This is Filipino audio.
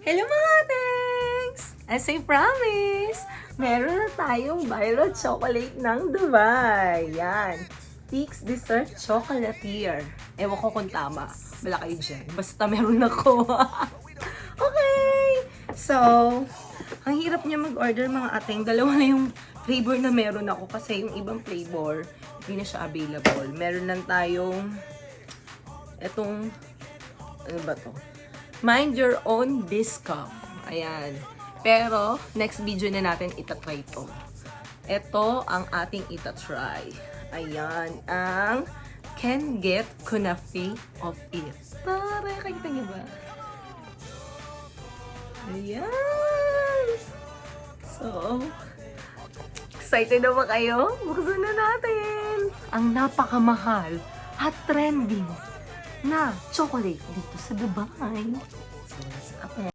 Hello mga thanks! As I promise, meron na tayong viral chocolate ng Dubai. Yan. Peaks Dessert Chocolatier. Ewan ko kung tama. Wala kayo dyan. Basta meron ako. Okay! So, ang hirap niya mag-order mga ating. Dalawa na yung flavor na meron ako kasi yung ibang flavor, hindi na siya available. Meron lang tayong etong, ano ba to? Mind your own discount. Ayan. Pero, next video na natin itatry to. Ito ang ating itatry. Ayan. Ang Can Get Kunafe of It. Tara, kakita niyo ba? Ayan. So, excited na ba kayo? Buksan na natin. Ang napakamahal at trending na chocolate dito sa Dubai.